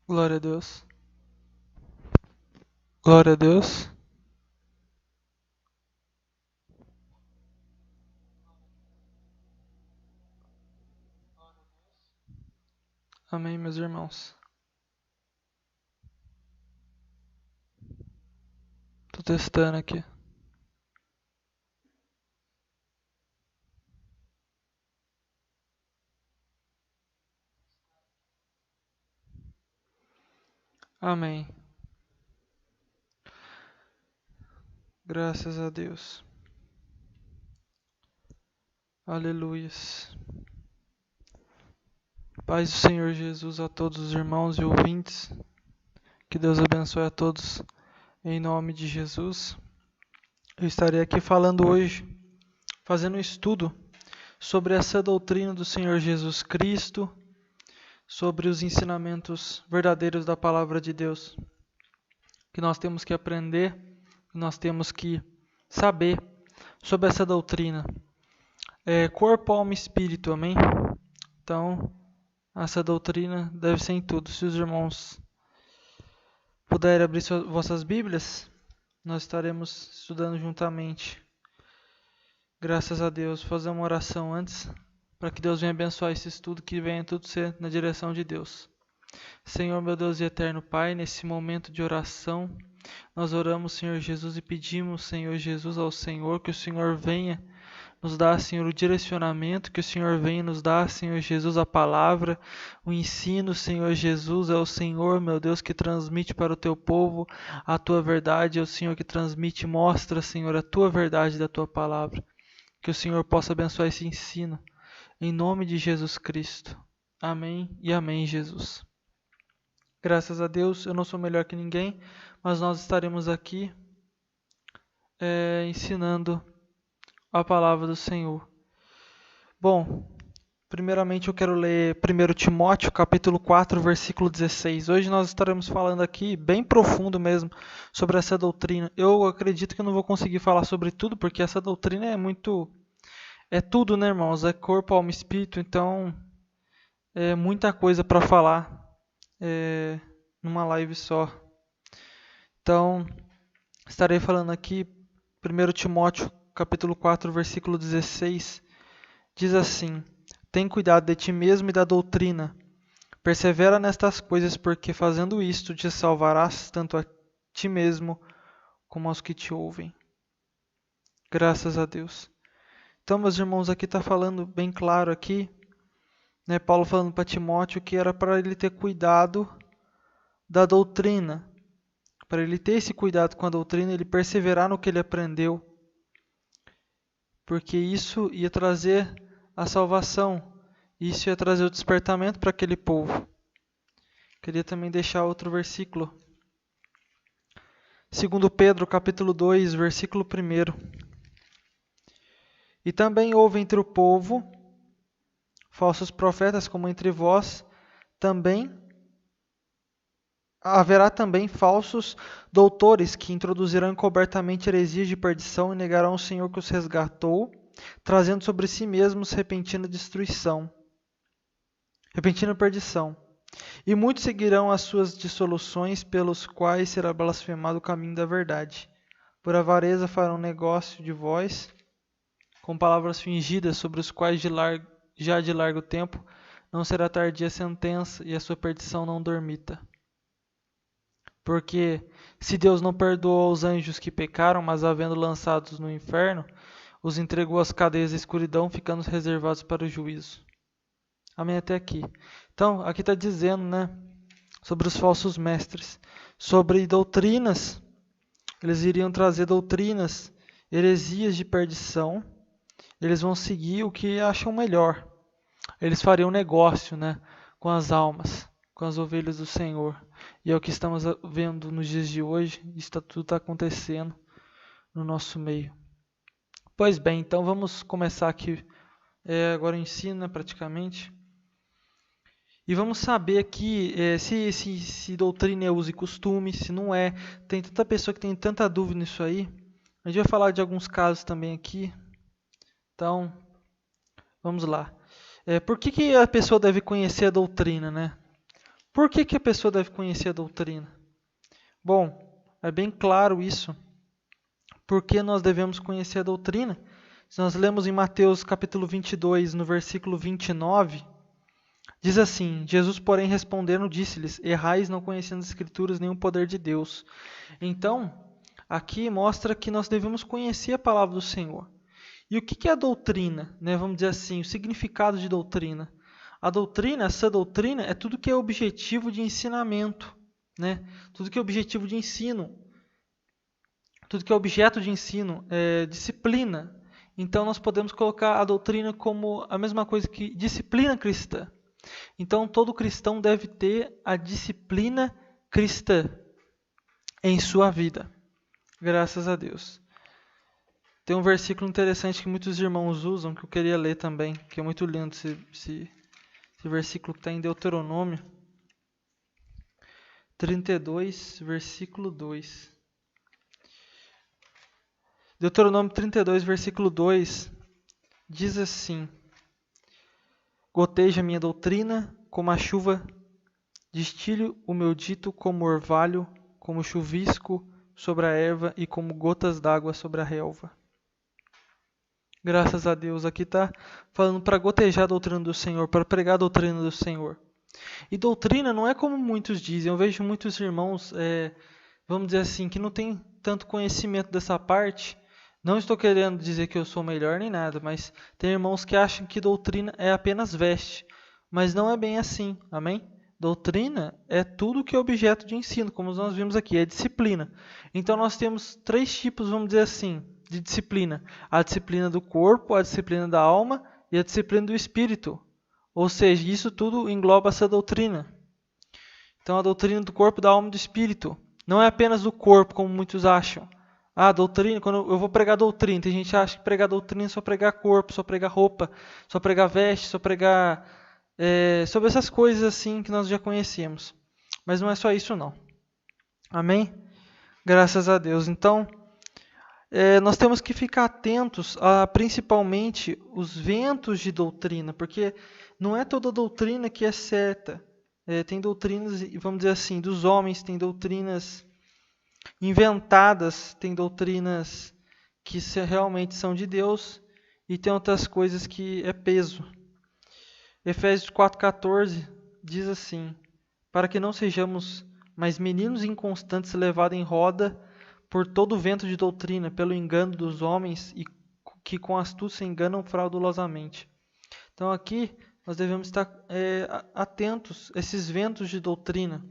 Glória a Deus. Glória a Deus. Amém, meus irmãos. Tô testando aqui. Amém. Graças a Deus. Aleluias. Paz do Senhor Jesus a todos os irmãos e ouvintes. Que Deus abençoe a todos em nome de Jesus. Eu estarei aqui falando hoje, fazendo um estudo sobre essa doutrina do Senhor Jesus Cristo, sobre os ensinamentos verdadeiros da palavra de Deus, que nós temos que aprender, que nós temos que saber sobre essa doutrina. Corpo, alma e espírito, amém? Então, essa doutrina deve ser em tudo. Se os irmãos puderem abrir vossas Bíblias, nós estaremos estudando juntamente. Graças a Deus. Vou fazer uma oração antes, para que Deus venha abençoar esse estudo, que venha tudo ser na direção de Deus. Senhor, meu Deus e eterno Pai, nesse momento de oração, nós oramos, Senhor Jesus, e pedimos, Senhor Jesus, ao Senhor, que o Senhor venha nos dar, Senhor, o direcionamento, que o Senhor venha nos dar, Senhor Jesus, a palavra, o ensino, Senhor Jesus, é o Senhor, meu Deus, que transmite para o teu povo a tua verdade, é o Senhor que transmite e mostra, Senhor, a tua verdade da tua palavra. Que o Senhor possa abençoar esse ensino, em nome de Jesus Cristo. Amém e amém, Jesus. Graças a Deus, eu não sou melhor que ninguém, mas nós estaremos aqui ensinando a palavra do Senhor. Bom, primeiramente eu quero ler 1 Timóteo, capítulo 4, versículo 16. Hoje nós estaremos falando aqui, bem profundo mesmo, sobre essa doutrina. Eu acredito que eu não vou conseguir falar sobre tudo, porque essa doutrina é muito... É tudo, né, irmãos? É corpo, alma e espírito, então é muita coisa para falar numa live só. Então, estarei falando aqui, 1 Timóteo, capítulo 4, versículo 16, diz assim: Tem cuidado de ti mesmo e da doutrina. Persevera nestas coisas, porque fazendo isto te salvarás tanto a ti mesmo como aos que te ouvem. Graças a Deus. Então, meus irmãos, aqui está falando bem claro aqui, né, Paulo falando para Timóteo que era para ele ter cuidado da doutrina. Para ele ter esse cuidado com a doutrina, ele perseverar no que ele aprendeu. Porque isso ia trazer a salvação. Isso ia trazer o despertamento para aquele povo. Queria também deixar outro versículo. 2 Pedro, capítulo 2, versículo 1. E também houve entre o povo falsos profetas, como entre vós, também haverá também falsos doutores que introduzirão encobertamente heresias de perdição e negarão o Senhor que os resgatou, trazendo sobre si mesmos repentina perdição. E muitos seguirão as suas dissoluções, pelos quais será blasfemado o caminho da verdade. Por avareza farão negócio de vós, com palavras fingidas, sobre os quais já de largo tempo não será tardia a sentença, e a sua perdição não dormita. Porque se Deus não perdoou aos anjos que pecaram, mas havendo lançados no inferno, os entregou às cadeias da escuridão, ficando reservados para o juízo. Amém até aqui. Então, aqui está dizendo, né, sobre os falsos mestres, sobre doutrinas. Eles iriam trazer doutrinas, heresias de perdição. Eles vão seguir o que acham melhor. Eles fariam negócio, né, com as almas, com as ovelhas do Senhor. E é o que estamos vendo nos dias de hoje. Isso tudo está acontecendo no nosso meio. Pois bem, então vamos começar aqui. Agora o ensino, né, praticamente. E vamos saber aqui se doutrina é uso e costume, se não é. Tem tanta pessoa que tem tanta dúvida nisso aí. A gente vai falar de alguns casos também aqui. Então, vamos lá. Por que a pessoa deve conhecer a doutrina, né? Por que a pessoa deve conhecer a doutrina? Bom, é bem claro isso. Por que nós devemos conhecer a doutrina? Se nós lemos em Mateus capítulo 22, no versículo 29, diz assim: Jesus, porém, respondendo, disse-lhes: errais não conhecendo as Escrituras nem o poder de Deus. Então, aqui mostra que nós devemos conhecer a palavra do Senhor. E o que é a doutrina? Vamos dizer assim, o significado de doutrina. A doutrina, essa doutrina, é tudo que é objetivo de ensinamento, tudo que é objetivo de ensino, tudo que é objeto de ensino, disciplina. Então, nós podemos colocar a doutrina como a mesma coisa que disciplina cristã. Então, todo cristão deve ter a disciplina cristã em sua vida. Graças a Deus. Tem um versículo interessante que muitos irmãos usam, que eu queria ler também, que é muito lindo esse versículo que está em Deuteronômio 32, versículo 2. Deuteronômio 32, versículo 2, diz assim: goteja a minha doutrina como a chuva, destilho o meu dito como orvalho, como chuvisco sobre a erva e como gotas d'água sobre a relva. Graças a Deus, aqui está falando para gotejar a doutrina do Senhor, para pregar a doutrina do Senhor. E doutrina não é como muitos dizem. Eu vejo muitos irmãos, vamos dizer assim, que não tem tanto conhecimento dessa parte. Não estou querendo dizer que eu sou melhor nem nada, mas tem irmãos que acham que doutrina é apenas veste. Mas não é bem assim, amém? Doutrina é tudo que é objeto de ensino, como nós vimos aqui, é disciplina. Então nós temos 3 tipos, vamos dizer assim, de disciplina. A disciplina do corpo, a disciplina da alma e a disciplina do espírito. Ou seja, isso tudo engloba essa doutrina. Então a doutrina do corpo, da alma e do espírito. Não é apenas do corpo, como muitos acham. Doutrina, quando eu vou pregar doutrina, tem gente que acha que pregar doutrina é só pregar corpo, só pregar roupa, só pregar veste, só pregar sobre essas coisas assim que nós já conhecemos. Mas não é só isso não. Amém? Graças a Deus. Então, nós temos que ficar atentos a principalmente os ventos de doutrina, porque não é toda doutrina que é certa. Tem doutrinas, vamos dizer assim, dos homens, tem doutrinas inventadas, tem doutrinas que realmente são de Deus e tem outras coisas que é peso. Efésios 4,14 diz assim: para que não sejamos mais meninos inconstantes levados em roda por todo o vento de doutrina, pelo engano dos homens e que com astúcia enganam fraudulosamente. Então aqui nós devemos estar atentos a esses ventos de doutrina,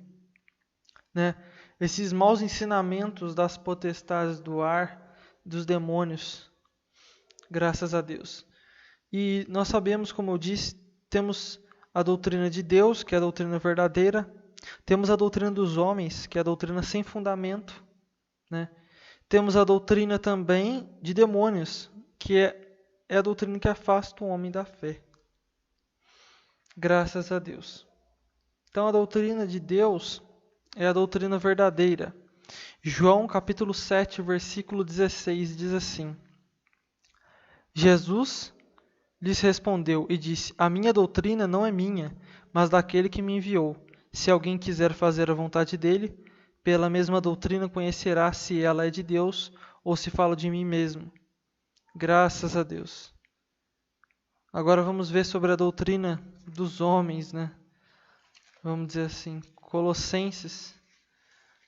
esses maus ensinamentos das potestades do ar, dos demônios, graças a Deus. E nós sabemos, como eu disse, temos a doutrina de Deus, que é a doutrina verdadeira, temos a doutrina dos homens, que é a doutrina sem fundamento, Temos a doutrina também de demônios, que é a doutrina que afasta o homem da fé. Graças a Deus. Então a doutrina de Deus é a doutrina verdadeira. João capítulo 7, versículo 16 diz assim: Jesus lhes respondeu e disse: a minha doutrina não é minha, mas daquele que me enviou. Se alguém quiser fazer a vontade dele, pela mesma doutrina conhecerá se ela é de Deus ou se falo de mim mesmo. Graças a Deus. Agora vamos ver sobre a doutrina dos homens, Vamos dizer assim, Colossenses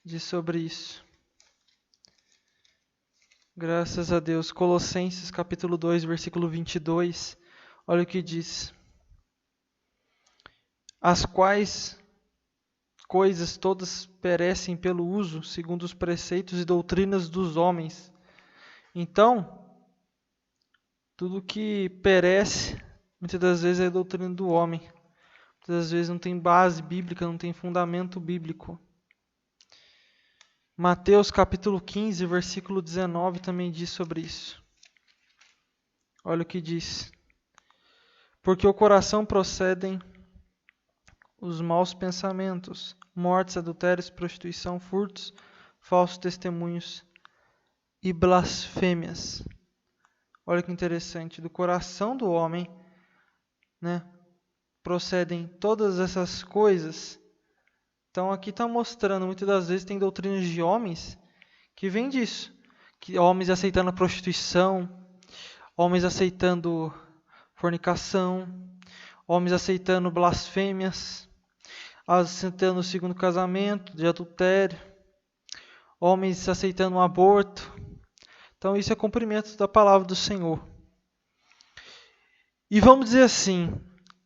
diz sobre isso. Graças a Deus. Colossenses capítulo 2, versículo 22. Olha o que diz: as quais coisas todas perecem pelo uso, segundo os preceitos e doutrinas dos homens. Então, tudo que perece, muitas das vezes é a doutrina do homem. Muitas das vezes não tem base bíblica, não tem fundamento bíblico. Mateus capítulo 15, versículo 19 também diz sobre isso. Olha o que diz: porque o coração procedem os maus pensamentos, mortes, adultérios, prostituição, furtos, falsos testemunhos e blasfêmias. Olha que interessante, do coração do homem, procedem todas essas coisas Então aqui está mostrando, muitas das vezes tem doutrinas de homens que vêm disso. Que homens aceitando a prostituição, homens aceitando fornicação, homens aceitando blasfêmias, aceitando o segundo casamento, de adultério, homens aceitando um aborto. Então isso é cumprimento da palavra do Senhor. E vamos dizer assim,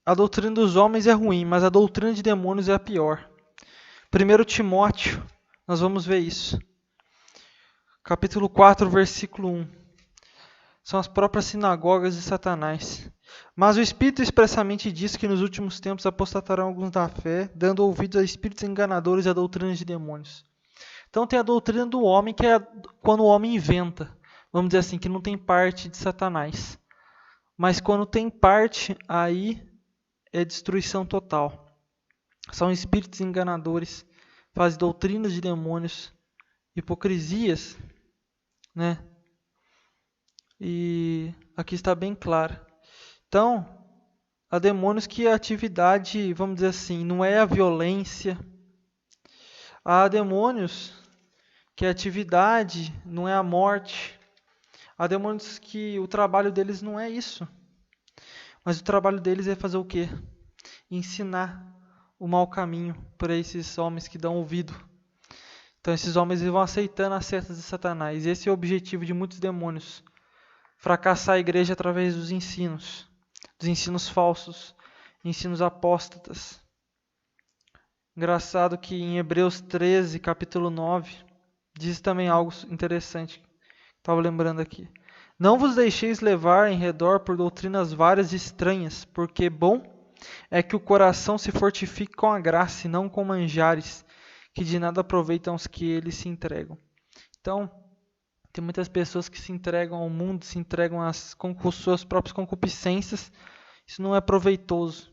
a doutrina dos homens é ruim, mas a doutrina de demônios é a pior. 1 Timóteo, nós vamos ver isso. Capítulo 4, versículo 1. São as próprias sinagogas de Satanás. Mas o Espírito expressamente diz que nos últimos tempos apostatarão alguns da fé, dando ouvidos a espíritos enganadores e a doutrinas de demônios. Então tem a doutrina do homem, que é quando o homem inventa. Vamos dizer assim, que não tem parte de Satanás. Mas quando tem parte, aí é destruição total. São espíritos enganadores, fazem doutrinas de demônios, hipocrisias, né? E aqui está bem claro. Então, há demônios que a atividade, vamos dizer assim, não é a violência. Há demônios que a atividade não é a morte. Há demônios que o trabalho deles não é isso. Mas o trabalho deles é fazer o quê? Ensinar o mau caminho para esses homens que dão ouvido. Então esses homens vão aceitando as setas de Satanás. Esse é o objetivo de muitos demônios. Fracassar a igreja através dos ensinos falsos, ensinos apóstatas. Engraçado que em Hebreus 13, capítulo 9, diz também algo interessante. Estava lembrando aqui. Não vos deixeis levar em redor por doutrinas várias e estranhas, porque bom é que o coração se fortifique com a graça e não com manjares, que de nada aproveitam os que eles se entregam. Então, tem muitas pessoas que se entregam ao mundo, se entregam com suas próprias concupiscências. Isso não é proveitoso.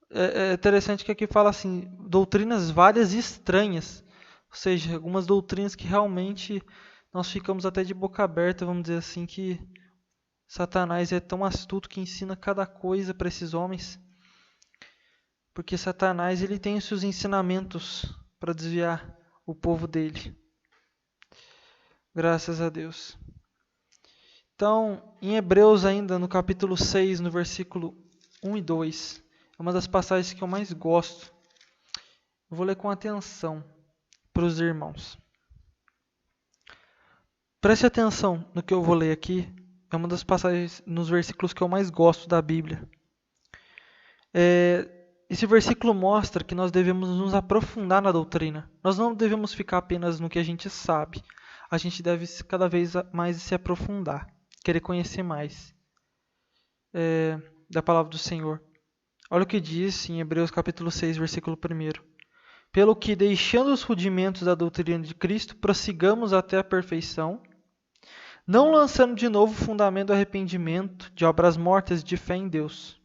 É interessante que aqui fala assim, doutrinas várias e estranhas. Ou seja, algumas doutrinas que realmente nós ficamos até de boca aberta, vamos dizer assim, que Satanás é tão astuto que ensina cada coisa para esses homens. Porque Satanás ele tem os seus ensinamentos para desviar o povo dele. Graças a Deus. Então, em Hebreus ainda, no capítulo 6, no versículo 1 e 2, é uma das passagens que eu mais gosto. Eu vou ler com atenção para os irmãos. Preste atenção no que eu vou ler aqui. É uma das passagens, nos versículos que eu mais gosto da Bíblia. Esse versículo mostra que nós devemos nos aprofundar na doutrina. Nós não devemos ficar apenas no que a gente sabe. A gente deve cada vez mais se aprofundar, querer conhecer mais da palavra do Senhor. Olha o que diz em Hebreus capítulo 6, versículo 1. Pelo que, deixando os rudimentos da doutrina de Cristo, prossigamos até a perfeição, não lançando de novo o fundamento do arrependimento, de obras mortas e de fé em Deus.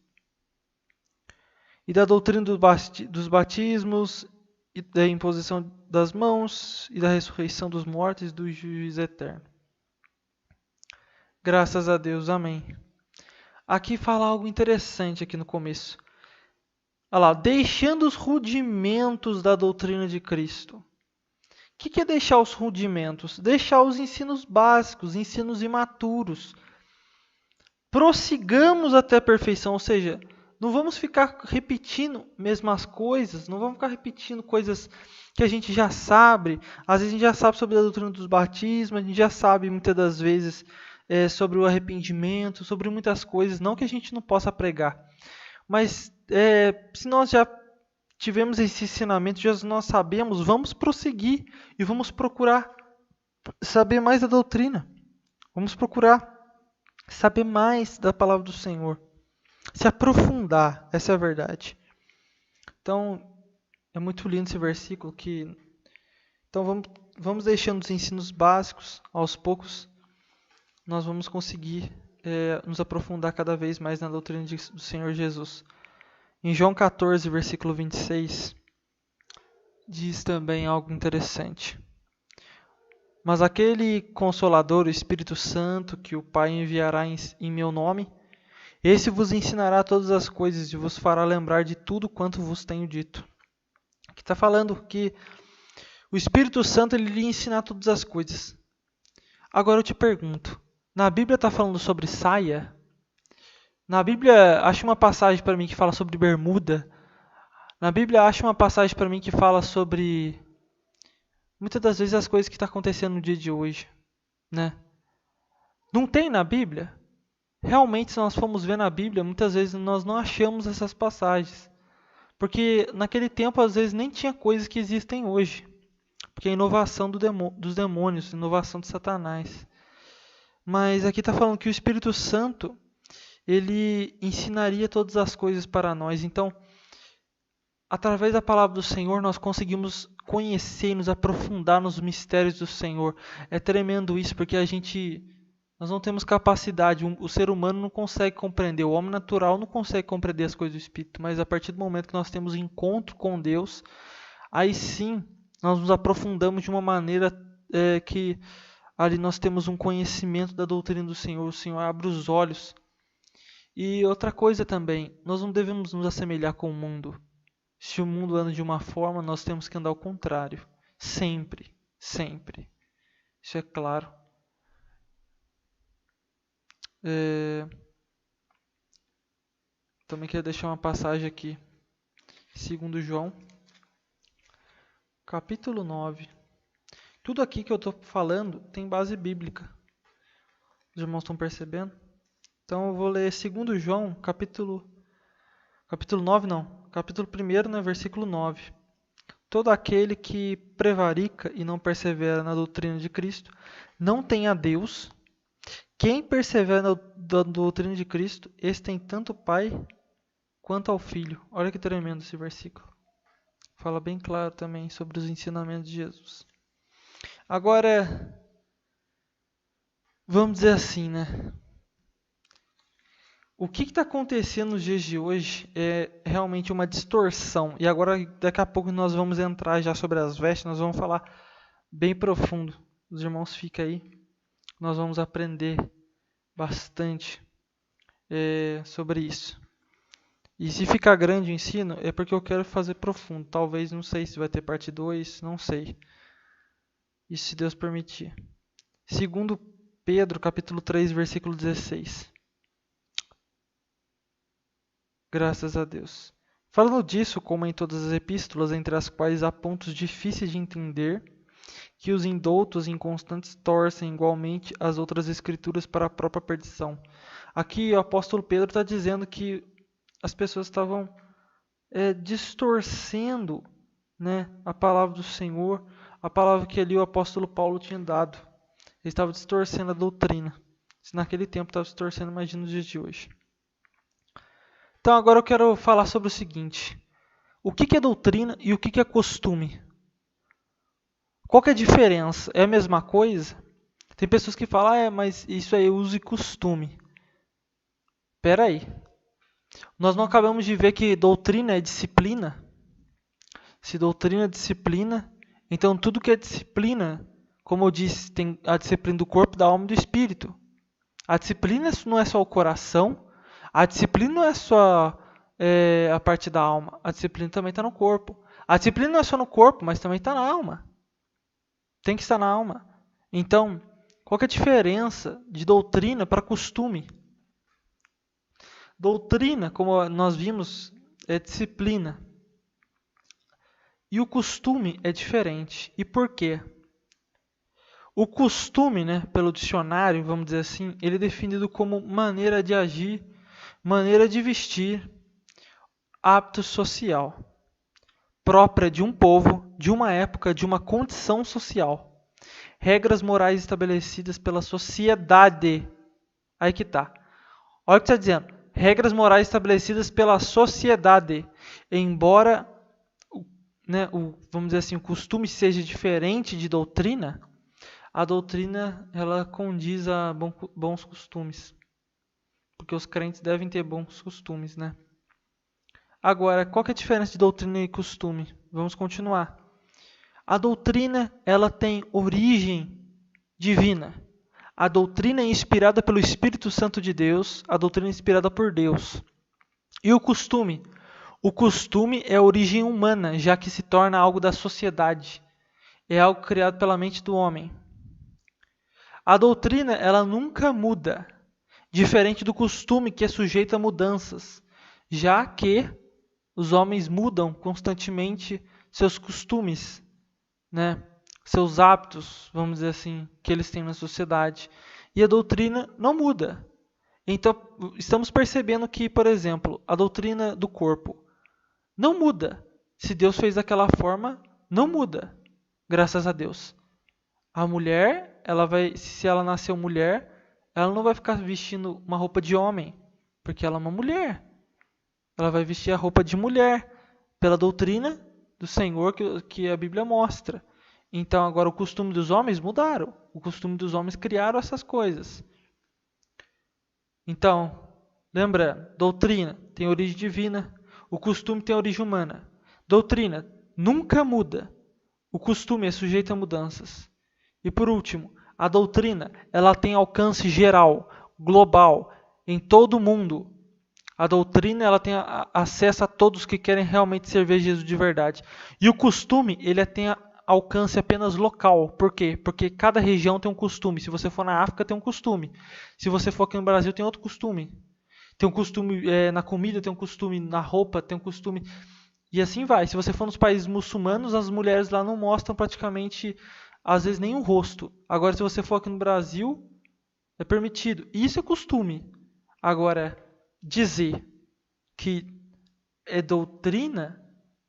E da doutrina dos batismos, e da imposição das mãos, e da ressurreição dos mortos e do juízo eterno. Graças a Deus, amém. Aqui fala algo interessante aqui no começo. Olha lá, deixando os rudimentos da doutrina de Cristo. O que é deixar os rudimentos? Deixar os ensinos básicos, ensinos imaturos. Prossigamos até a perfeição, ou seja, não vamos ficar repetindo mesmas coisas, não vamos ficar repetindo coisas que a gente já sabe. Às vezes a gente já sabe sobre a doutrina dos batismos, a gente já sabe muitas das vezes sobre o arrependimento, sobre muitas coisas, não que a gente não possa pregar. Mas se nós já tivemos esse ensinamento, já nós sabemos, vamos prosseguir e vamos procurar saber mais da doutrina. Vamos procurar saber mais da palavra do Senhor. Se aprofundar, essa é a verdade. Então, é muito lindo esse versículo. Então, vamos deixando os ensinos básicos, aos poucos, nós vamos conseguir nos aprofundar cada vez mais na doutrina do Senhor Jesus. Em João 14, versículo 26, diz também algo interessante. Mas aquele Consolador, o Espírito Santo, que o Pai enviará em meu nome, esse vos ensinará todas as coisas e vos fará lembrar de tudo quanto vos tenho dito. Aqui está falando que o Espírito Santo ele lhe ensina todas as coisas. Agora eu te pergunto, na Bíblia está falando sobre saia? Na Bíblia acha uma passagem para mim que fala sobre bermuda? Na Bíblia acha uma passagem para mim que fala sobre muitas das vezes as coisas que estão acontecendo no dia de hoje, né? Não tem na Bíblia? Realmente, se nós formos ver na Bíblia, muitas vezes nós não achamos essas passagens. Porque naquele tempo, às vezes, nem tinha coisas que existem hoje. Porque é a inovação dos demônios, inovação de Satanás. Mas aqui está falando que o Espírito Santo, ele ensinaria todas as coisas para nós. Então, através da palavra do Senhor, nós conseguimos conhecer e nos aprofundar nos mistérios do Senhor. É tremendo isso, porque nós não temos capacidade, o ser humano não consegue compreender, o homem natural não consegue compreender as coisas do Espírito, mas a partir do momento que nós temos encontro com Deus, aí sim nós nos aprofundamos de uma maneira que ali nós temos um conhecimento da doutrina do Senhor, o Senhor abre os olhos. E outra coisa também, nós não devemos nos assemelhar com o mundo. Se o mundo anda de uma forma, nós temos que andar ao contrário. Sempre, sempre. Isso é claro. Também quero deixar uma passagem aqui. 2 João, capítulo 9. Tudo aqui que eu estou falando tem base bíblica. Os irmãos estão percebendo? Então eu vou ler 2 João, capítulo 9 não. Capítulo 1, né, versículo 9. Todo aquele que prevarica e não persevera na doutrina de Cristo não tem a Deus. Quem persevera na doutrina de Cristo, esse tem tanto o Pai quanto ao Filho. Olha que tremendo esse versículo. Fala bem claro também sobre os ensinamentos de Jesus. Agora, vamos dizer assim, né? O que está acontecendo nos dias de hoje é realmente uma distorção. E agora, daqui a pouco, nós vamos entrar já sobre as vestes, nós vamos falar bem profundo. Os irmãos ficam aí. Nós vamos aprender bastante sobre isso. E se ficar grande o ensino, é porque eu quero fazer profundo. Talvez, não sei se vai ter parte 2, não sei. Isso se Deus permitir. 2 Pedro, capítulo 3, versículo 16. Graças a Deus. Falando disso, como em todas as epístolas, entre as quais há pontos difíceis de entender, que os indoutos e inconstantes torcem igualmente as outras escrituras para a própria perdição. Aqui o apóstolo Pedro está dizendo que as pessoas estavam distorcendo, né, a palavra do Senhor, a palavra que ali o apóstolo Paulo tinha dado. Ele estava distorcendo a doutrina. Se naquele tempo estava distorcendo, imagina nos dias de hoje. Então agora eu quero falar sobre o seguinte. O que é doutrina e o que é costume? Qual que é a diferença? É a mesma coisa? Tem pessoas que falam, mas isso aí é uso e costume. Espera aí. Nós não acabamos de ver que doutrina é disciplina? Se doutrina é disciplina, então tudo que é disciplina, como eu disse, tem a disciplina do corpo, da alma e do espírito. A disciplina não é só o coração, a disciplina não é só a parte da alma, a disciplina também está no corpo. A disciplina não é só no corpo, mas também está na alma. Tem que estar na alma. Então, qual que é a diferença de doutrina para costume? Doutrina, como nós vimos, é disciplina. E o costume é diferente. E por quê? O costume, né, pelo dicionário, vamos dizer assim, ele é definido como maneira de agir, maneira de vestir, hábito social, própria de um povo, de uma época, de uma condição social. Regras morais estabelecidas pela sociedade. Aí que tá. Olha o que está dizendo. Regras morais estabelecidas pela sociedade. Embora, vamos dizer assim, o costume seja diferente de doutrina, a doutrina ela condiz a bons costumes. Porque os crentes devem ter bons costumes, né? Agora, qual que é a diferença de doutrina e costume? Vamos continuar. A doutrina, ela tem origem divina. A doutrina é inspirada pelo Espírito Santo de Deus, a doutrina é inspirada por Deus. E o costume? O costume é a origem humana, já que se torna algo da sociedade. É algo criado pela mente do homem. A doutrina, ela nunca muda, diferente do costume que é sujeito a mudanças, já que os homens mudam constantemente seus costumes, né? Seus hábitos, vamos dizer assim, que eles têm na sociedade. E a doutrina não muda. Então, estamos percebendo que, por exemplo, a doutrina do corpo não muda. Se Deus fez daquela forma, não muda. Graças a Deus. A mulher, se ela nasceu mulher, ela não vai ficar vestindo uma roupa de homem, porque ela é uma mulher. Ela vai vestir a roupa de mulher, pela doutrina do Senhor que a Bíblia mostra. Então, agora o costume dos homens mudaram. O costume dos homens criaram essas coisas. Então, lembra, doutrina tem origem divina, o costume tem origem humana. Doutrina nunca muda. O costume é sujeito a mudanças. E por último, a doutrina, ela tem alcance geral, global, em todo o mundo. A doutrina, ela tem acesso a todos que querem realmente servir Jesus de verdade. E o costume, ele tem alcance apenas local. Por quê? Porque cada região tem um costume. Se você for na África, tem um costume. Se você for aqui no Brasil, tem outro costume. Tem um costume na comida, tem um costume na roupa, tem um costume... E assim vai. Se você for nos países muçulmanos, as mulheres lá não mostram praticamente, às vezes, nem o rosto. Agora, se você for aqui no Brasil, é permitido. Isso é costume. Agora, dizer que é doutrina,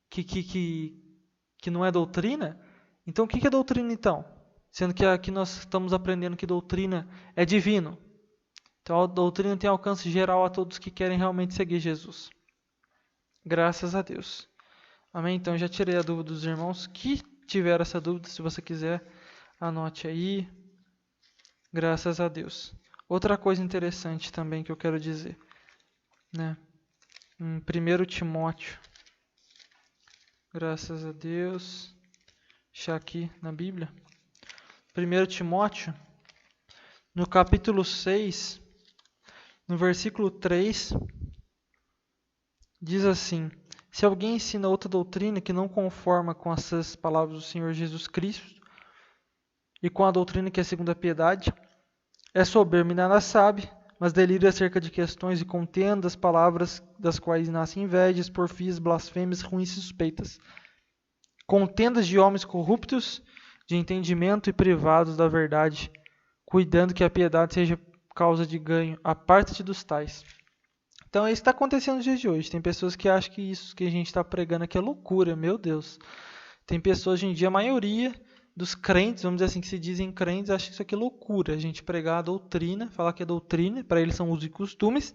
que não é doutrina, então o que é doutrina então? Sendo que aqui nós estamos aprendendo que doutrina é divino. Então a doutrina tem alcance geral a todos que querem realmente seguir Jesus. Graças a Deus. Amém? Então já tirei a dúvida dos irmãos que tiveram essa dúvida. Se você quiser, anote aí. Graças a Deus. Outra coisa interessante também que eu quero dizer, né? Em 1 Timóteo. Graças a Deus. Deixar aqui na Bíblia. 1 Timóteo, no capítulo 6, no versículo 3, diz assim: se alguém ensina outra doutrina que não conforma com essas palavras do Senhor Jesus Cristo e com a doutrina que é segundo a piedade, é soberbo e nada sabe, mas delira acerca de questões e contendas, palavras das quais nascem invejas, porfias, blasfêmias, ruins e suspeitas. Contendas de homens corruptos, de entendimento e privados da verdade, cuidando que a piedade seja causa de ganho. Aparte-te dos tais. Então, isso está acontecendo nos dias de hoje. Tem pessoas que acham que isso que a gente está pregando aqui é loucura, meu Deus. Tem pessoas hoje em dia, a maioria dos crentes, vamos dizer assim, que se dizem crentes, acham que isso aqui é loucura. A gente pregar a doutrina, falar que é doutrina, para eles são usos e costumes,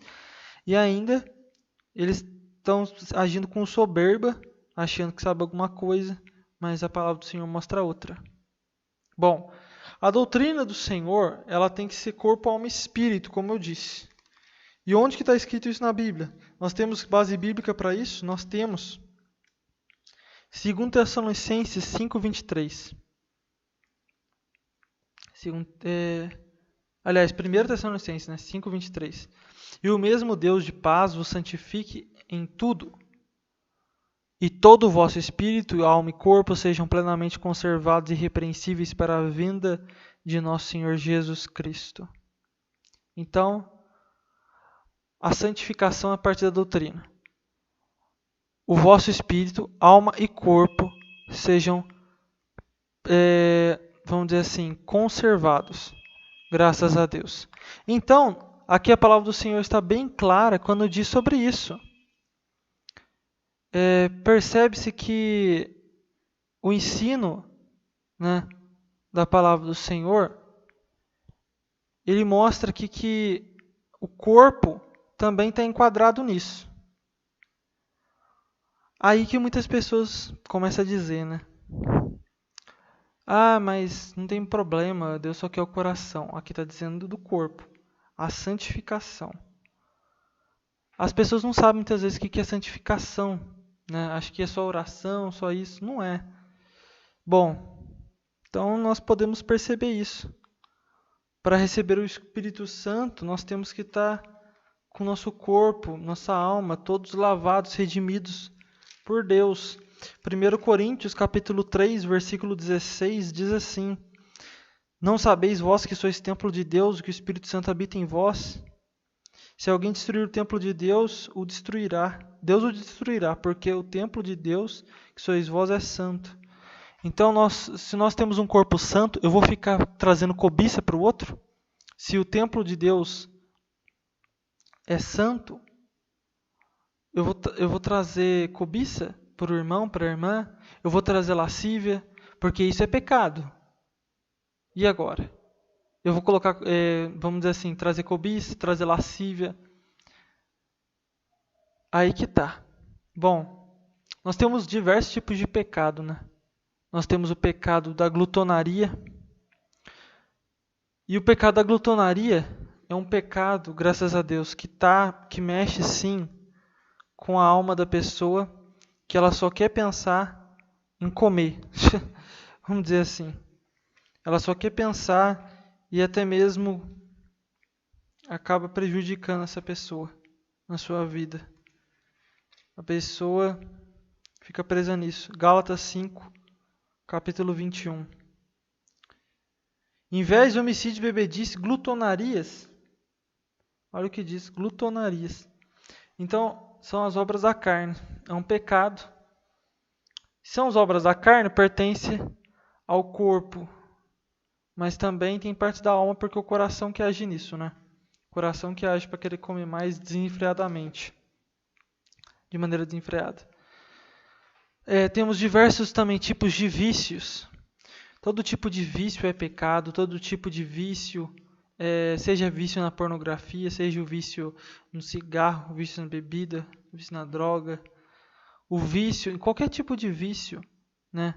e ainda eles estão agindo com soberba, achando que sabe alguma coisa, mas a palavra do Senhor mostra outra. Bom, a doutrina do Senhor, ela tem que ser corpo, alma e espírito, como eu disse. E onde que está escrito isso na Bíblia? Nós temos base bíblica para isso? Nós temos. 2 Tessalonicenses 5:23. Aliás, 1 Tessalonicenses, né? 5:23. E o mesmo Deus de paz vos santifique em tudo, e todo o vosso espírito, alma e corpo sejam plenamente conservados e irrepreensíveis para a vinda de nosso Senhor Jesus Cristo. Então, a santificação é a partir da doutrina. O vosso espírito, alma e corpo sejam, vamos dizer assim, conservados. Graças a Deus. Então, aqui a palavra do Senhor está bem clara quando diz sobre isso. Percebe-se que o ensino, né, da palavra do Senhor, ele mostra aqui que o corpo também está enquadrado nisso. Aí que muitas pessoas começam a dizer, né? Ah, mas não tem problema, Deus só quer o coração. Aqui está dizendo do corpo, a santificação. As pessoas não sabem muitas vezes o que é santificação, né? Acho que é só oração, só isso. Não é. Bom, então nós podemos perceber isso. Para receber o Espírito Santo, nós temos que estar com o nosso corpo, nossa alma, todos lavados, redimidos por Deus. 1 Coríntios, capítulo 3, versículo 16, diz assim: Não sabeis vós que sois templo de Deus, que o Espírito Santo habita em vós? Se alguém destruir o templo de Deus, o destruirá. Deus o destruirá, porque o templo de Deus, que sois vós, é santo. Então, se nós temos um corpo santo, eu vou ficar trazendo cobiça para o outro? Se o templo de Deus é santo, eu vou trazer cobiça para o irmão, para a irmã? Eu vou trazer lascívia, porque isso é pecado. E agora? Eu vou colocar, vamos dizer assim, trazer cobiça, trazer lascívia. Aí que tá. Bom, nós temos diversos tipos de pecado, né? Nós temos o pecado da glutonaria. E o pecado da glutonaria é um pecado, graças a Deus, que mexe sim com a alma da pessoa, que ela só quer pensar em comer. Vamos dizer assim. Ela só quer pensar e até mesmo acaba prejudicando essa pessoa na sua vida. A pessoa fica presa nisso. Gálatas 5, capítulo 21. Em vez de homicídio, bebedice, glutonarias. Olha o que diz, glutonarias. Então, são as obras da carne. É um pecado. São as obras da carne, pertence ao corpo. Mas também tem parte da alma, porque é o coração que age nisso, né? O coração que age para querer comer mais desenfreadamente. De maneira desenfreada. Temos diversos também tipos de vícios. Todo tipo de vício é pecado, todo tipo de vício, seja vício na pornografia, seja o vício no cigarro, o vício na bebida, o vício na droga, o vício, em qualquer tipo de vício, né,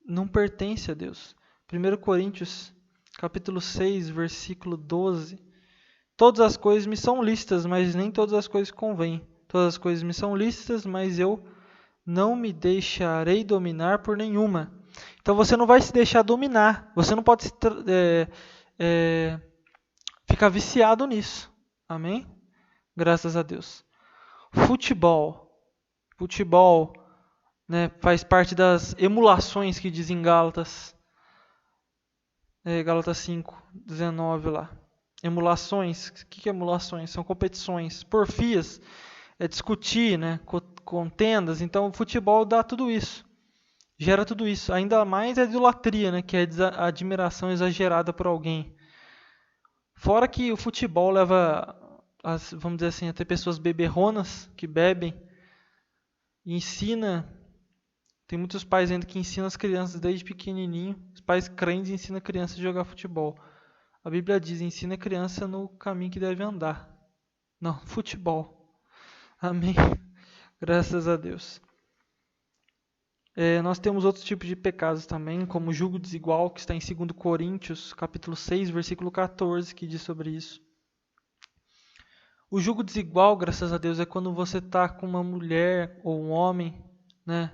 não pertence a Deus. 1 Coríntios, capítulo 6, versículo 12. Todas as coisas me são lícitas, mas nem todas as coisas convêm. Todas as coisas me são lícitas, mas eu não me deixarei dominar por nenhuma. Então você não vai se deixar dominar. Você não pode ficar viciado nisso. Amém? Graças a Deus. Futebol. Futebol, né, faz parte das emulações que diz em Gálatas. Gálatas 5, 19 lá. Emulações. O que é emulações? São competições. Porfias. É discutir, né, contendas. Então o futebol dá tudo isso. Gera tudo isso. Ainda mais a idolatria, né, que é a admiração exagerada por alguém. Fora que o futebol leva, vamos dizer assim, a ter pessoas beberronas que bebem. E ensina. Tem muitos pais ainda que ensinam as crianças desde pequenininho. Os pais crentes ensinam a criança a jogar futebol. A Bíblia diz, ensina a criança no caminho que deve andar. Não, futebol. Amém. Graças a Deus. Nós temos outros tipos de pecados também, como o julgo desigual, que está em 2 Coríntios, capítulo 6, versículo 14, que diz sobre isso. O julgo desigual, graças a Deus, é quando você está com uma mulher ou um homem, né?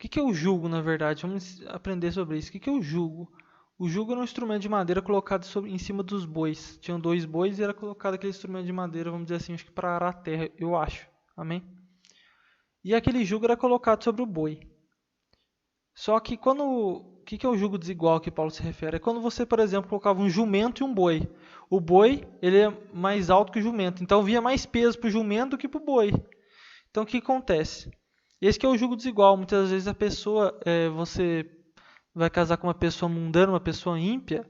O que é o jugo, na verdade? Vamos aprender sobre isso. O que é o jugo? O jugo era um instrumento de madeira colocado em cima dos bois. Tinham 2 bois e era colocado aquele instrumento de madeira, vamos dizer assim, acho que para arar a terra, eu acho. Amém? E aquele jugo era colocado sobre o boi. Só que o que é o jugo desigual que Paulo se refere? É quando você, por exemplo, colocava um jumento e um boi. O boi, ele é mais alto que o jumento. Então, vinha mais peso para o jumento do que para o boi. Então, o que acontece? Esse que é o jugo desigual. Muitas vezes a pessoa, você vai casar com uma pessoa mundana, uma pessoa ímpia,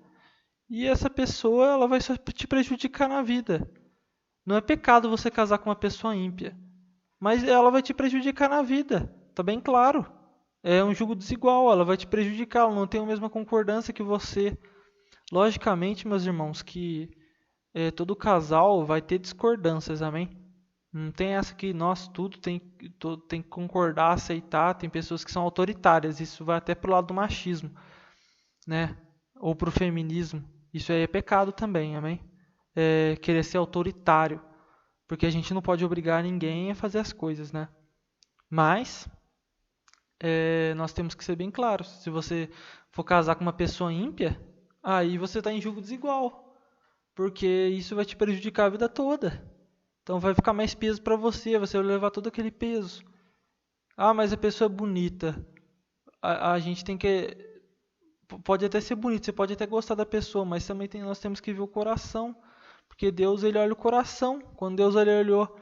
e essa pessoa ela vai só te prejudicar na vida. Não é pecado você casar com uma pessoa ímpia, mas ela vai te prejudicar na vida. Está bem claro. É um jugo desigual, ela vai te prejudicar, ela não tem a mesma concordância que você. Logicamente, meus irmãos, que todo casal vai ter discordâncias, amém? Não tem essa que nós tudo tem que concordar, aceitar. Tem pessoas que são autoritárias, isso vai até pro lado do machismo, né? Ou pro feminismo. Isso aí é pecado também, amém? Querer ser autoritário, porque a gente não pode obrigar ninguém a fazer as coisas, né? Mas nós temos que ser bem claros. Se você for casar com uma pessoa ímpia, aí você está em julgo desigual, porque isso vai te prejudicar a vida toda. Então vai ficar mais peso para você vai levar todo aquele peso. Ah, mas a pessoa é bonita. A gente tem que... Pode até ser bonito, você pode até gostar da pessoa, mas também nós temos que ver o coração. Porque Deus, ele olha o coração. Quando Deus ele olhou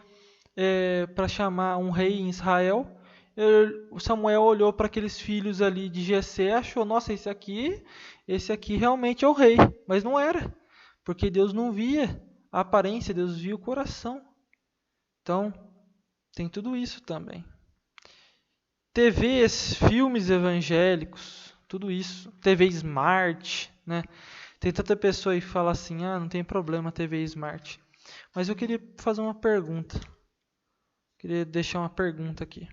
para chamar um rei em Israel, o Samuel olhou para aqueles filhos ali de Jessé e achou, nossa, esse aqui realmente é o rei. Mas não era, porque Deus não via a aparência, Deus via o coração. Então, tem tudo isso também. TVs, filmes evangélicos, tudo isso. TV Smart, né? Tem tanta pessoa aí que fala assim, não tem problema TV Smart. Mas eu queria fazer uma pergunta. Queria deixar uma pergunta aqui.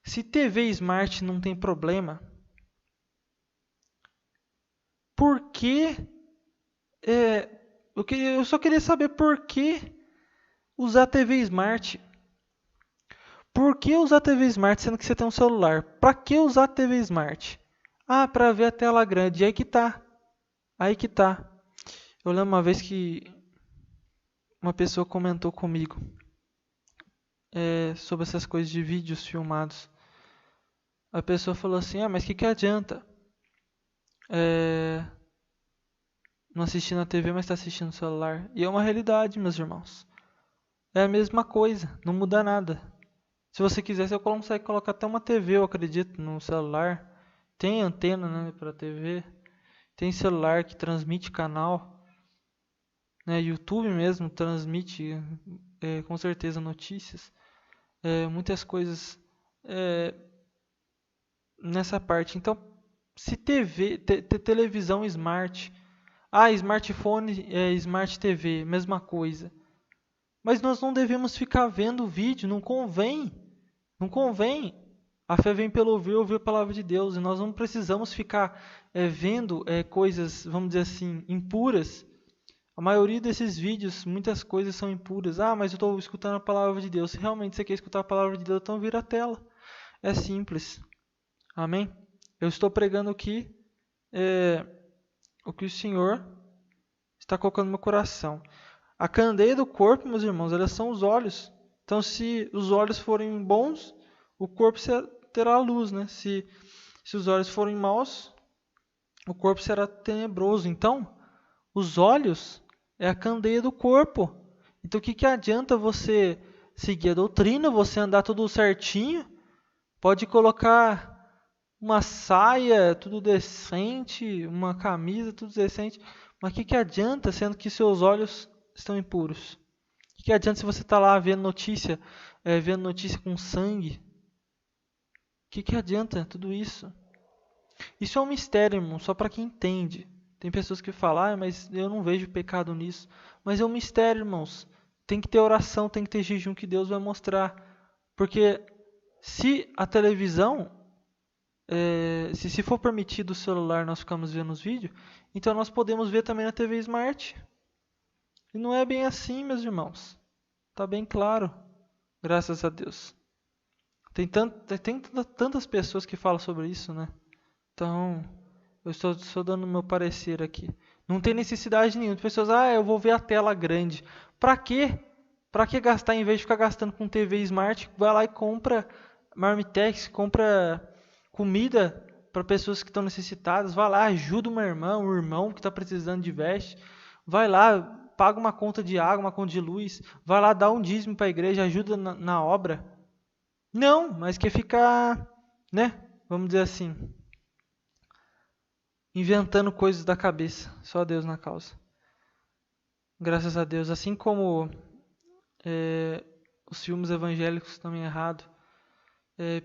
Se TV Smart não tem problema, por que... eu só queria saber por que usar TV Smart. Por que usar TV Smart sendo que você tem um celular? Para que usar TV Smart? Ah, para ver a tela grande. Aí que tá. Aí que tá. Eu lembro uma vez que uma pessoa comentou comigo sobre essas coisas de vídeos filmados. A pessoa falou assim, mas que adianta não assistir na TV, mas está assistindo no celular? E é uma realidade, meus irmãos. É a mesma coisa, não muda nada. Se você quiser, você consegue colocar até uma TV, eu acredito, no celular. Tem antena, né, para TV. Tem celular que transmite canal. Né, YouTube mesmo transmite, com certeza, notícias. Muitas coisas nessa parte. Então, se televisão smart... smartphone, smart TV, mesma coisa. Mas nós não devemos ficar vendo vídeo, não convém. Não convém. A fé vem pelo ouvir a palavra de Deus. E nós não precisamos ficar vendo coisas, vamos dizer assim, impuras. A maioria desses vídeos, muitas coisas são impuras. Mas eu estou escutando a palavra de Deus. Se realmente você quer escutar a palavra de Deus, então vira a tela. É simples. Amém? Eu estou pregando aqui o que o Senhor está colocando no meu coração. A candeia do corpo, meus irmãos, elas são os olhos. Então, se os olhos forem bons, o corpo terá luz, né? Se os olhos forem maus, o corpo será tenebroso. Então, os olhos é a candeia do corpo. Então, o que adianta você seguir a doutrina, você andar tudo certinho? Pode colocar uma saia tudo decente, uma camisa tudo decente, mas o que adianta sendo que seus olhos estão impuros? O que adianta se você está lá vendo notícia com sangue? O que adianta tudo isso? Isso é um mistério, irmão, só para quem entende. Tem pessoas que falam, mas eu não vejo pecado nisso. Mas é um mistério, irmãos. Tem que ter oração, tem que ter jejum que Deus vai mostrar. Porque se a televisão, se for permitido o celular nós ficamos vendo os vídeos, então nós podemos ver também na TV Smart. E não é bem assim, meus irmãos. Está bem claro, graças a Deus. Tem tantas pessoas que falam sobre isso, né? Então, eu estou dando meu parecer aqui. Não tem necessidade nenhuma. As pessoas, eu vou ver a tela grande. Para quê? Para que gastar, em vez de ficar gastando com TV Smart, vai lá e compra Marmitex, compra comida para pessoas que estão necessitadas. Vai lá, ajuda uma irmã, um irmão que está precisando de veste. Vai lá, paga uma conta de água, uma conta de luz. Vai lá, dá um dízimo para a igreja, ajuda na obra. Não, mas quer ficar, né? Vamos dizer assim, inventando coisas da cabeça. Só Deus na causa. Graças a Deus. Assim como os filmes evangélicos também errados.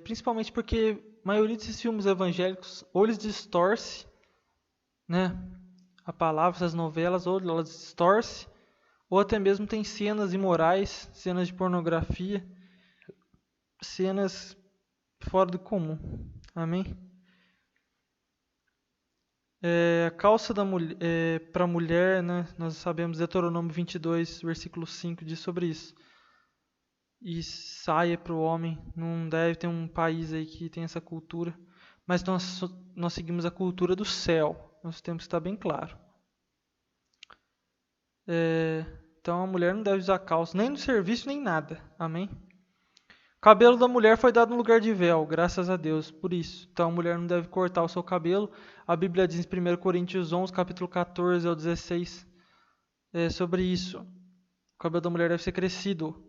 Principalmente porque a maioria desses filmes evangélicos ou eles distorcem, né, a palavra, essas novelas, ou elas distorcem, ou até mesmo tem cenas imorais, cenas de pornografia, cenas fora do comum. Amém? A calça para a mulher, né, nós sabemos, Deuteronômio 22, versículo 5, diz sobre isso. E saia para o homem, não deve ter um país aí que tem essa cultura, mas nós seguimos a cultura do céu, nós temos que estar bem claro. Então a mulher não deve usar calça, nem no serviço, nem nada. Amém? O cabelo da mulher foi dado no lugar de véu, graças a Deus, por isso. Então a mulher não deve cortar o seu cabelo. A Bíblia diz em 1 Coríntios 11, capítulo 14 ao 16, sobre isso. O cabelo da mulher deve ser crescido.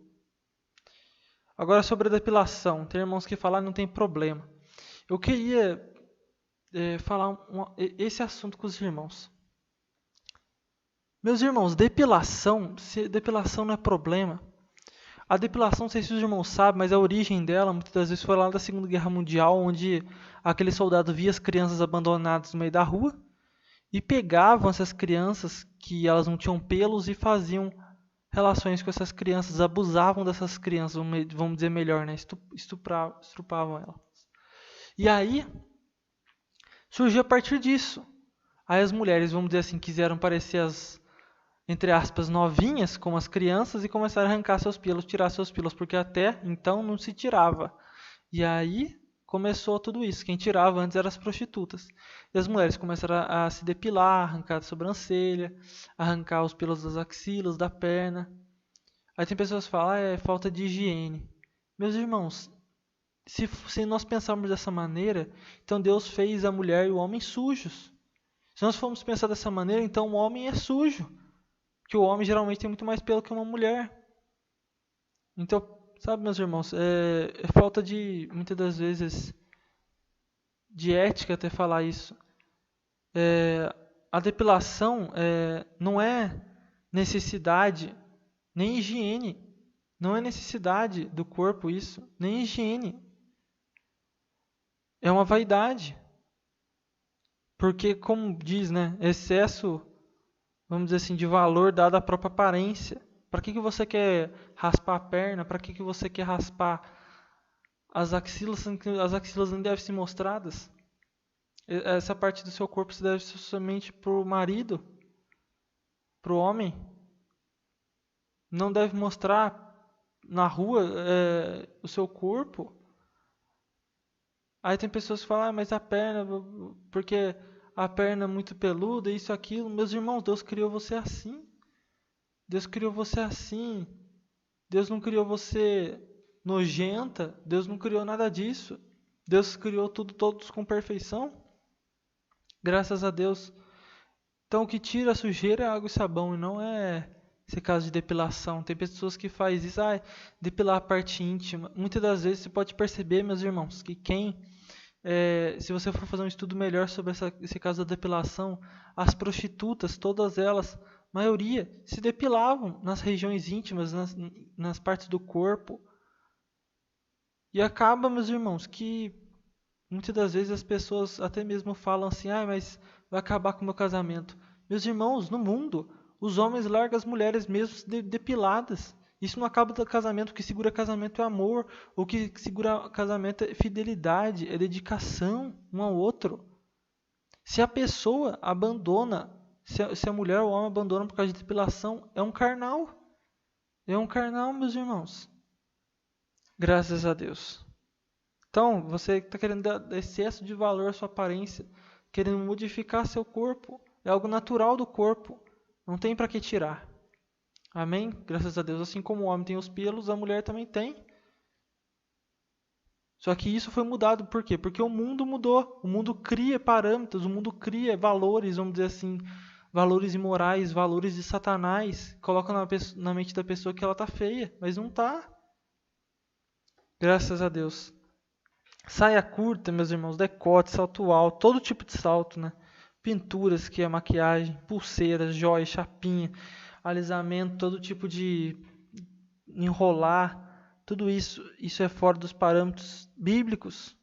Agora sobre a depilação. Tem irmãos que falam não tem problema. Eu queria falar esse assunto com os irmãos. Meus irmãos, depilação não é problema. A depilação, não sei se os irmãos sabem, mas a origem dela muitas das vezes foi lá da Segunda Guerra Mundial, onde aquele soldado via as crianças abandonadas no meio da rua e pegavam essas crianças que elas não tinham pelos e faziam relações com essas crianças, abusavam dessas crianças, vamos dizer melhor, né? Estupravam elas. E aí surgiu a partir disso. Aí as mulheres, vamos dizer assim, quiseram parecer as, entre aspas, novinhas, como as crianças, e começaram a arrancar seus pelos, tirar seus pelos, porque até então não se tirava. E aí começou tudo isso. Quem tirava antes eram as prostitutas. E as mulheres começaram a se depilar, arrancar a sobrancelha, arrancar os pelos das axilas, da perna. Aí tem pessoas que falam, é falta de higiene. Meus irmãos, se nós pensarmos dessa maneira, então Deus fez a mulher e o homem sujos. Se nós formos pensar dessa maneira, então o homem é sujo. Que o homem geralmente tem muito mais pelo que uma mulher. Então, sabe, meus irmãos, é falta de, muitas das vezes, de ética até falar isso. A depilação não é necessidade, nem higiene. Não é necessidade do corpo isso, nem higiene. É uma vaidade. Porque, como diz, né, excesso, vamos dizer assim, de valor dado à própria aparência. Para que você quer raspar a perna? Para que você quer raspar as axilas? As axilas não devem ser mostradas. Essa parte do seu corpo se deve somente para o marido, para o homem. Não deve mostrar na rua o seu corpo. Aí tem pessoas que falam, mas a perna, porque a perna é muito peluda, isso, aquilo. Meus irmãos, Deus criou você assim. Deus criou você assim. Deus não criou você nojenta. Deus não criou nada disso. Deus criou todos com perfeição. Graças a Deus. Então o que tira a sujeira é água e sabão, e não é esse caso de depilação. Tem pessoas que fazem isso, depilar a parte íntima. Muitas das vezes você pode perceber, meus irmãos, que se você for fazer um estudo melhor sobre esse caso da depilação, as prostitutas, todas elas, maioria, se depilavam nas regiões íntimas, nas partes do corpo. E acaba, meus irmãos, que muitas das vezes as pessoas até mesmo falam assim, mas vai acabar com o meu casamento. Meus irmãos, no mundo, os homens largam as mulheres mesmo depiladas. Isso não acaba do casamento. O que segura casamento é amor. O que segura casamento é fidelidade, é dedicação um ao outro. Se a pessoa abandona, se a mulher ou o homem abandona por causa de depilação, é um carnal. É um carnal, meus irmãos. Graças a Deus. Então, você está querendo dar excesso de valor à sua aparência, querendo modificar seu corpo. É algo natural do corpo. Não tem para que tirar. Amém? Graças a Deus. Assim como o homem tem os pelos, a mulher também tem. Só que isso foi mudado. Por quê? Porque o mundo mudou. O mundo cria parâmetros, o mundo cria valores, vamos dizer assim, valores imorais, valores de Satanás. Coloca na mente da pessoa que ela está feia, mas não está. Graças a Deus. Saia curta, meus irmãos, decote, salto alto, todo tipo de salto, né? Pinturas, que é maquiagem, pulseiras, joias, chapinha, alisamento, todo tipo de enrolar, tudo isso é fora dos parâmetros bíblicos.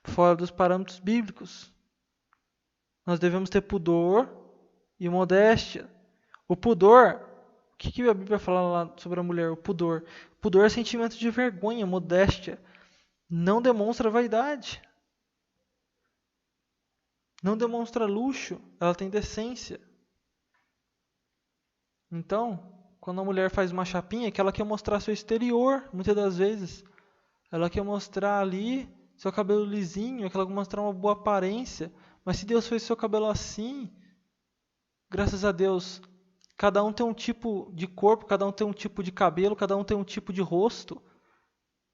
Fora dos parâmetros bíblicos. Nós devemos ter pudor e modéstia. O pudor, o que a Bíblia fala lá sobre a mulher? O pudor. Pudor é sentimento de vergonha, modéstia. Não demonstra vaidade. Não demonstra luxo, ela tem decência. Então, quando a mulher faz uma chapinha, é que ela quer mostrar seu exterior, muitas das vezes. Ela quer mostrar ali seu cabelo lisinho, ela quer mostrar uma boa aparência. Mas se Deus fez seu cabelo assim, graças a Deus, cada um tem um tipo de corpo, cada um tem um tipo de cabelo, cada um tem um tipo de rosto.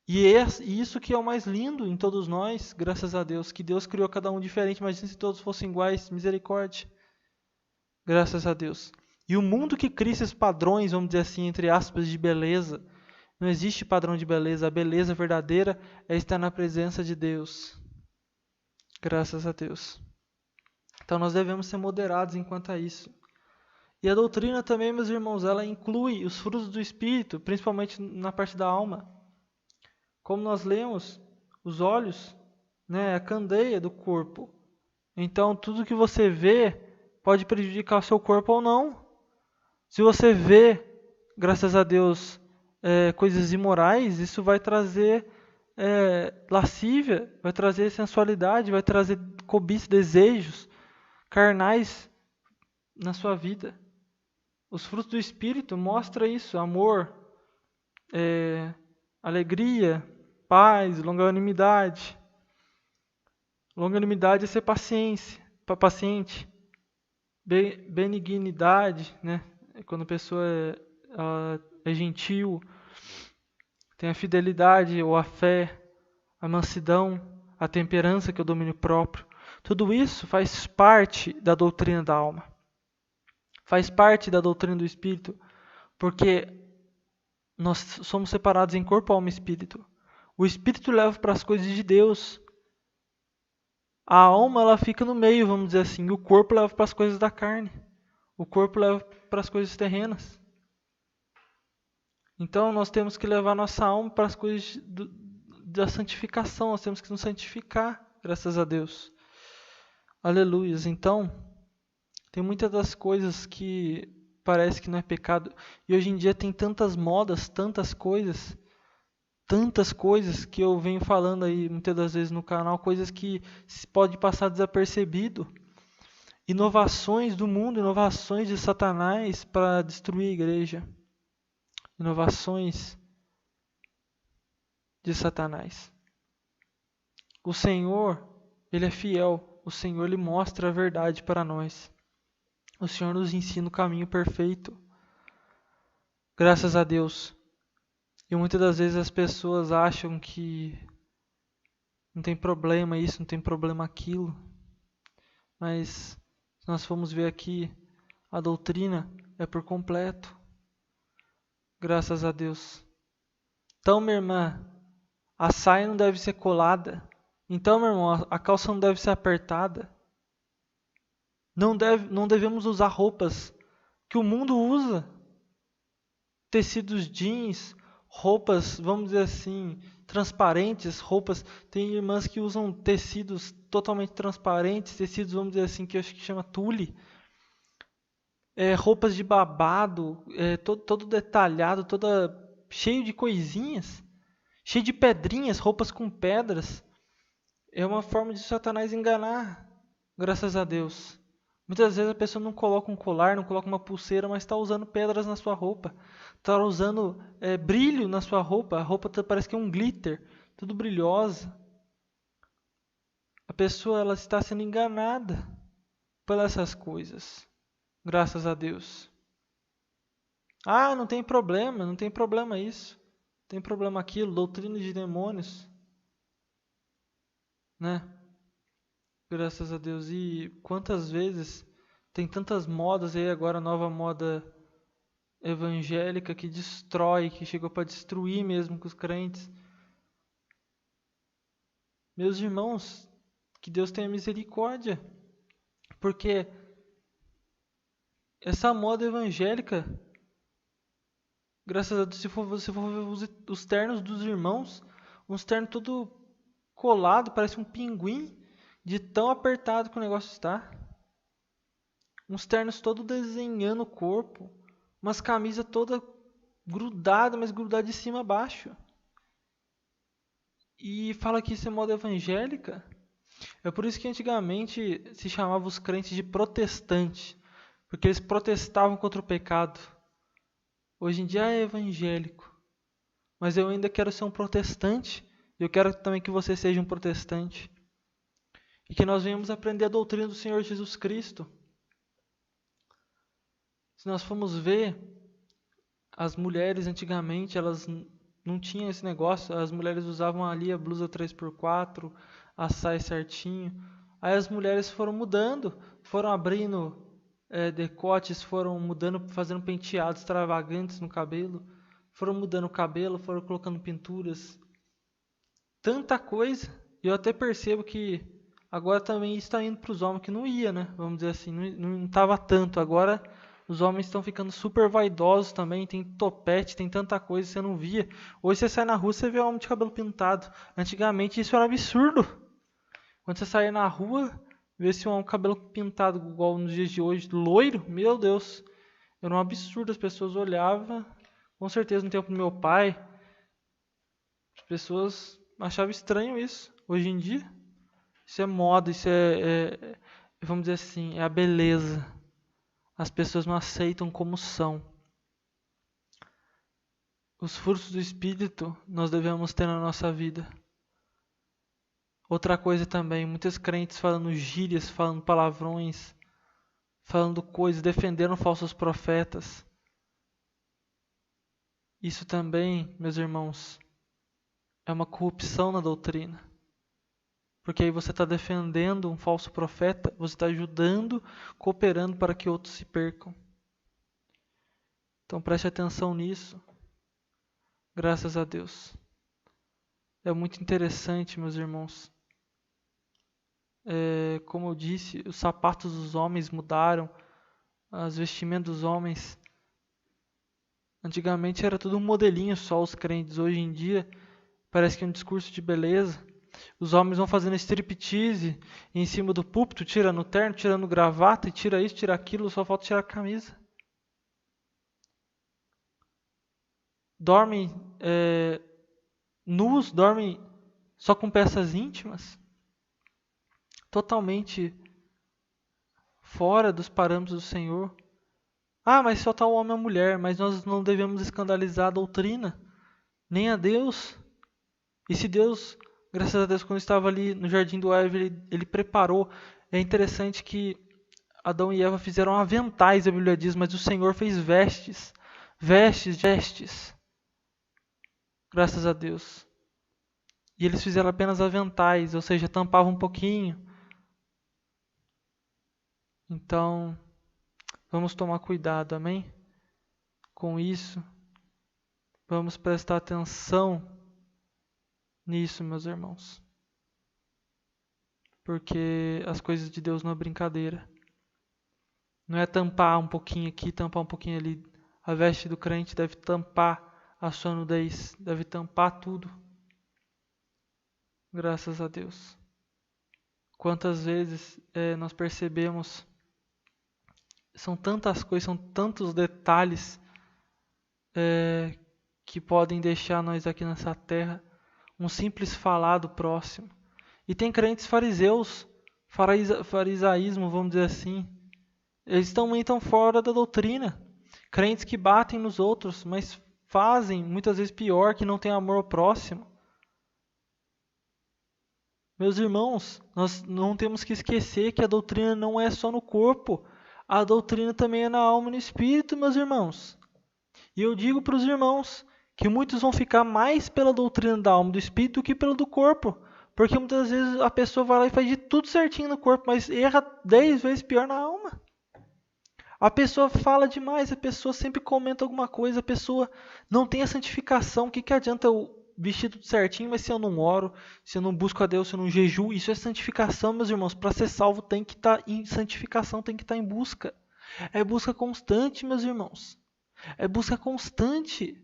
E isso que é o mais lindo em todos nós, graças a Deus, que Deus criou cada um diferente. Imagina se todos fossem iguais, misericórdia. Graças a Deus. E o mundo que cria esses padrões, vamos dizer assim, entre aspas, de beleza, não existe padrão de beleza. A beleza verdadeira é estar na presença de Deus. Graças a Deus. Então nós devemos ser moderados enquanto a isso. E a doutrina também, meus irmãos, ela inclui os frutos do Espírito, principalmente na parte da alma. Como nós lemos, os olhos, né, é a candeia do corpo. Então, tudo que você vê pode prejudicar o seu corpo ou não. Se você vê, graças a Deus, coisas imorais, isso vai trazer lascívia, vai trazer sensualidade, vai trazer cobiça, desejos carnais na sua vida. Os frutos do Espírito mostram isso: amor, alegria, paz, longanimidade. Longanimidade é ser paciente. Benignidade, né? Quando a pessoa é gentil. Tem a fidelidade ou a fé, a mansidão, a temperança, que é o domínio próprio. Tudo isso faz parte da doutrina da alma. Faz parte da doutrina do Espírito, porque nós somos separados em corpo, alma e espírito. O espírito leva para as coisas de Deus. A alma, ela fica no meio, vamos dizer assim. E o corpo leva para as coisas da carne. O corpo leva para as coisas terrenas. Então, nós temos que levar nossa alma para as coisas da santificação. Nós temos que nos santificar, graças a Deus. Aleluias. Então, tem muitas das coisas que parece que não é pecado. E hoje em dia tem tantas modas, tantas coisas que eu venho falando aí muitas das vezes no canal, coisas que pode passar desapercebido. Inovações do mundo, inovações de Satanás para destruir a igreja. Inovações de Satanás. O Senhor, Ele é fiel. O Senhor, Ele mostra a verdade para nós. O Senhor nos ensina o caminho perfeito. Graças a Deus. E muitas das vezes as pessoas acham que não tem problema isso, não tem problema aquilo. Mas se nós formos ver aqui, a doutrina é por completo. Graças a Deus. Então, minha irmã, a saia não deve ser colada. Então, meu irmão, a calça não deve ser apertada. Não devemos usar roupas que o mundo usa. Tecidos jeans, roupas, vamos dizer assim, transparentes, roupas. Tem irmãs que usam tecidos totalmente transparentes, tecidos, vamos dizer assim, que eu acho que chama tule. Roupas de babado, todo detalhado, toda cheio de coisinhas, cheio de pedrinhas, roupas com pedras. É uma forma de Satanás enganar, graças a Deus. Muitas vezes a pessoa não coloca um colar, não coloca uma pulseira, mas está usando pedras na sua roupa. Está usando brilho na sua roupa. A roupa parece que é um glitter, tudo brilhosa. A pessoa ela está sendo enganada por essas coisas. Graças a Deus. Ah, não tem problema isso. Não tem problema aquilo, doutrina de demônios. Né? Graças a Deus. E quantas vezes tem tantas modas aí agora, nova moda evangélica que destrói, que chegou para destruir mesmo com os crentes. Meus irmãos, que Deus tenha misericórdia. Porque essa moda evangélica, graças a Deus, se for ver os ternos dos irmãos, uns ternos todo colado, parece um pinguim, de tão apertado que o negócio está. Uns ternos todo desenhando o corpo, umas camisas toda grudada, mas grudada de cima a baixo. E fala que isso é moda evangélica. É por isso que antigamente se chamava os crentes de protestantes, porque eles protestavam contra o pecado. Hoje em dia é evangélico, mas eu ainda quero ser um protestante. E eu quero também que você seja um protestante. E que nós venhamos aprender a doutrina do Senhor Jesus Cristo. Se nós formos ver, as mulheres antigamente, elas não tinham esse negócio. As mulheres usavam ali a blusa 3x4, a saia certinho. Aí as mulheres foram mudando, foram abrindo decotes, foram mudando, fazendo penteados extravagantes no cabelo, foram mudando o cabelo, foram colocando pinturas. Tanta coisa. E eu até percebo que agora também está indo para os homens, que não ia, né? Vamos dizer assim, não estava tanto. Agora os homens estão ficando super vaidosos também, tem topete, tem tanta coisa que você não via. Hoje você sai na rua, você vê homem de cabelo pintado. Antigamente isso era absurdo. Quando você saía na rua, ver se um homem com cabelo pintado igual nos dias de hoje, loiro, meu Deus, era um absurdo. As pessoas olhavam, com certeza no tempo do meu pai, as pessoas achavam estranho isso. Hoje em dia, isso é moda, isso vamos dizer assim, é a beleza. As pessoas não aceitam como são. Os frutos do Espírito nós devemos ter na nossa vida. Outra coisa também, muitos crentes falando gírias, falando palavrões, falando coisas, defendendo falsos profetas. Isso também, meus irmãos, é uma corrupção na doutrina. Porque aí você está defendendo um falso profeta, você está ajudando, cooperando para que outros se percam. Então preste atenção nisso. Graças a Deus. É muito interessante, meus irmãos. Como eu disse, os sapatos dos homens mudaram, as vestimentas dos homens. Antigamente era tudo um modelinho só, os crentes. Hoje em dia parece que é um discurso de beleza. Os homens vão fazendo striptease em cima do púlpito, tirando o terno, tirando gravata, e tira isso, tira aquilo, só falta tirar a camisa. Dormem nus, dormem só com peças íntimas, totalmente fora dos parâmetros do Senhor. Ah, mas só está o homem e a mulher, mas nós não devemos escandalizar a doutrina, nem a Deus. E se Deus, graças a Deus, quando estava ali no jardim do Éden, ele preparou. É interessante que Adão e Eva fizeram aventais, a Bíblia diz, mas o Senhor fez vestes. Vestes. Graças a Deus. E eles fizeram apenas aventais, ou seja, tampavam um pouquinho. Então, vamos tomar cuidado, amém? Com isso, vamos prestar atenção nisso, meus irmãos. Porque as coisas de Deus não é brincadeira. Não é tampar um pouquinho aqui, tampar um pouquinho ali. A veste do crente deve tampar a sua nudez, deve tampar tudo. Graças a Deus. Quantas vezes nós percebemos, são tantas coisas, são tantos detalhes que podem deixar nós aqui nessa terra um simples falar do próximo. E tem crentes fariseus, farisaísmo, vamos dizer assim. Eles também estão fora da doutrina. Crentes que batem nos outros, mas fazem muitas vezes pior, que não têm amor ao próximo. Meus irmãos, nós não temos que esquecer que a doutrina não é só no corpo. A doutrina também é na alma e no espírito, meus irmãos. E eu digo para os irmãos que muitos vão ficar mais pela doutrina da alma e do espírito do que pela do corpo. Porque muitas vezes a pessoa vai lá e faz de tudo certinho no corpo, mas erra 10 vezes pior na alma. A pessoa fala demais, a pessoa sempre comenta alguma coisa, a pessoa não tem a santificação. O que adianta eu vestir tudo certinho, mas se eu não oro, se eu não busco a Deus, se eu não jejuo? Isso é santificação, meus irmãos. Para ser salvo tem que estar em santificação, tem que estar em busca. É busca constante, meus irmãos. É busca constante.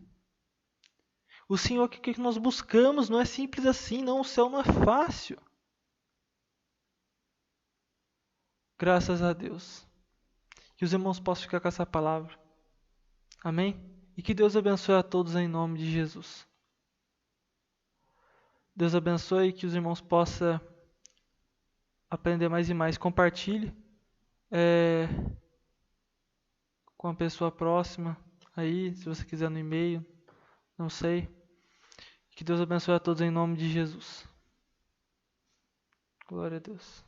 O Senhor que nós buscamos não é simples assim, não. O céu não é fácil. Graças a Deus. Que os irmãos possam ficar com essa palavra. Amém? E que Deus abençoe a todos em nome de Jesus. Deus abençoe e que os irmãos possam aprender mais e mais. Compartilhe com a pessoa próxima aí, se você quiser no e-mail, não sei. Que Deus abençoe a todos em nome de Jesus. Glória a Deus.